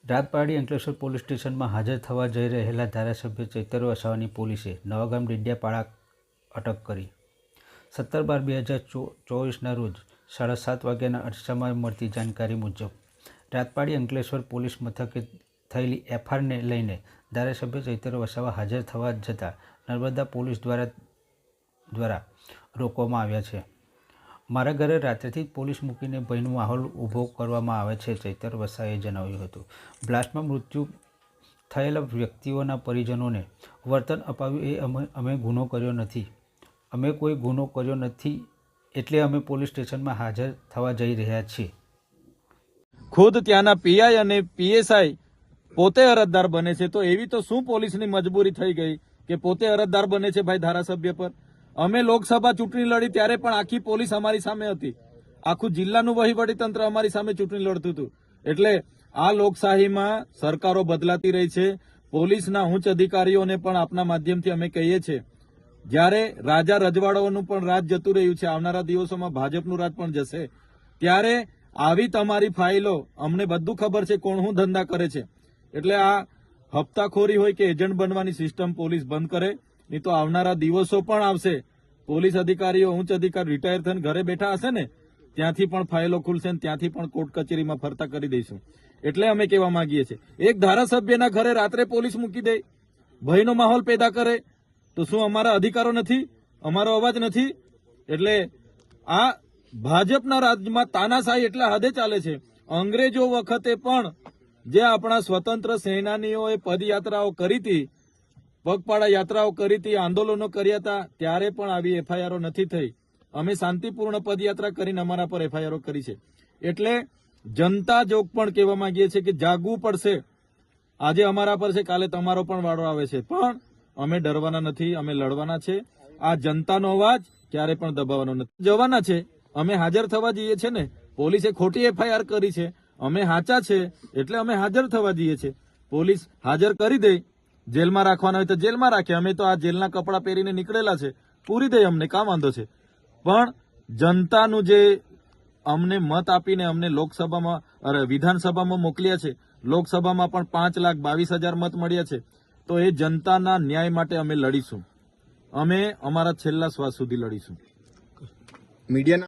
રાતપાડી Ankleshwar police સ્ટેશનમાં હાજર થવા જઈ રહેલા ધારાસભ્ય ચૈતર વસાવાની પોલીસે નવાગામ ડેડિયાપાડા અટક કરી। 17/12/2024ના રોજ 7:30 વાગ્યાના અરસામાં મળતી જાણકારી મુજબ રાતપાડી અંકલેશ્વર પોલીસ મથકે થયેલી એફઆઈઆરને લઈને ધારાસભ્ય ચૈતર વસાવા હાજર થવા જતાં નર્મદા પોલીસ દ્વારા રોકવામાં આવ્યા છે। મારા ઘરે રાત્રેથી પોલીસ મૂકીને ભયનો માહોલ ઊભો કરવામાં આવે છે, ચૈતર વસાવાએ જણાવ્યું હતું। બ્લાસ્ટમાં મૃત્યુ થયેલા વ્યક્તિઓના પરિજનોને વળતર અપાવ્યું એ અમે ગુનો કર્યો નથી, અમે કોઈ ગુનો કર્યો નથી, એટલે અમે પોલીસ સ્ટેશનમાં હાજર થવા જઈ રહ્યા છીએ। ખુદ ત્યાંના પીઆઈ અને પીએસઆઈ પોતે અરજદાર બને છે, તો એવી તો શું પોલીસની મજબૂરી થઈ ગઈ કે પોતે અરજદાર બને છે ભાઈ ધારાસભ્ય પર? અમે લોકસભા ચૂંટણી લડી ત્યારે પણ આખી પોલીસ અમારી સામે હતી, આખું જિલ્લાનું વહીવટી તંત્ર અમારી સામે ચૂંટણી લડતું હતું। એટલે આ લોકશાહીમાં સરકારો બદલાતી રહી છે। પોલીસના ઉચ્ચ અધિકારીઓને પણ આપના માધ્યમથી અમે કહીએ છીએ, જ્યારે રાજા રજવાડાઓનું પણ રાજ જતું રહ્યું છે, આવનારા દિવસોમાં ભાજપનું રાજ પણ જશે, ત્યારે આવી તમારી ફાઇલો અમને બધું ખબર છે કોણ શું ધંધા કરે છે। એટલે આ હપ્તાખોરી હોય કે એજન્ટ બનવાની સિસ્ટમ પોલીસ બંધ કરે, નહીં તો આવનારા દિવસો પણ આવશે। પોલીસ અધિકારીઓ ઉચ્ચ અધિકારી રિટાયર થઈને ઘરે બેઠા હશે ને, ત્યાંથી પણ ફાઇલો ખુલશે ને ત્યાંથી પણ કોર્ટ કચેરીમાં ફરતા કરી દઈશું। એટલે અમે કહેવા માંગીએ છીએ, એક ધારાસભ્યના ઘરે રાત્રે પોલીસ મૂકી દે, ભયનો માહોલ પેદા કરે, તો શું અમારા અધિકારો નથી, અમારો અવાજ નથી? એટલે આ ભાજપના રાજ્યમાં તાનાશાહી એટલા હદે ચાલે છે। અંગ્રેજો વખતે પણ જે આપણા સ્વતંત્ર સેનાનીઓએ પદયાત્રાઓ કરી હતી, પગપાળા યાત્રાઓ કરી હતી, આંદોલનો કર્યા હતા, ત્યારે પણ આવી એફઆઈઆરો નથી થઈ। અમે શાંતિપૂર્ણ પદયાત્રા કરીને અમારા પર એફઆઈઆરો કરી છે। એટલે જનતા જોગ પણ કહેવા માંગીએ છીએ કે જાગવું પડશે। આજે અમારા પર છે, કાલે તમારો પણ વાળો આવે છે, પણ અમે ડરવાના નથી, અમે લડવાના છે। આ જનતાનો અવાજ ક્યારે પણ દબાવવાનો નથી, જવાના છે। અમે હાજર થવા જઈએ છીએ ને, પોલીસે ખોટી એફઆઈઆર કરી છે, અમે સાચા છે એટલે અમે હાજર થવા જઈએ છીએ। પોલીસ હાજર કરી દે, જેલમાં રાખવાના હોય તો જેલમાં રાખે, અમે તો આ જેલના કપડાં પહેરીને નીકળેલા છે, પૂરી દે, અમને કામ વાંધો છે। પણ જનતાનું જે અમને મત આપીને અમને લોકસભામાં વિધાનસભામાં મોકલ્યા છે, લોકસભામાં પણ 5,22,000 મત મળ્યા છે, તો એ જનતાના ન્યાય માટે અમે લડીશું, અમે અમારા છેલ્લા શ્વાસ સુધી લડીશું। મીડિયાના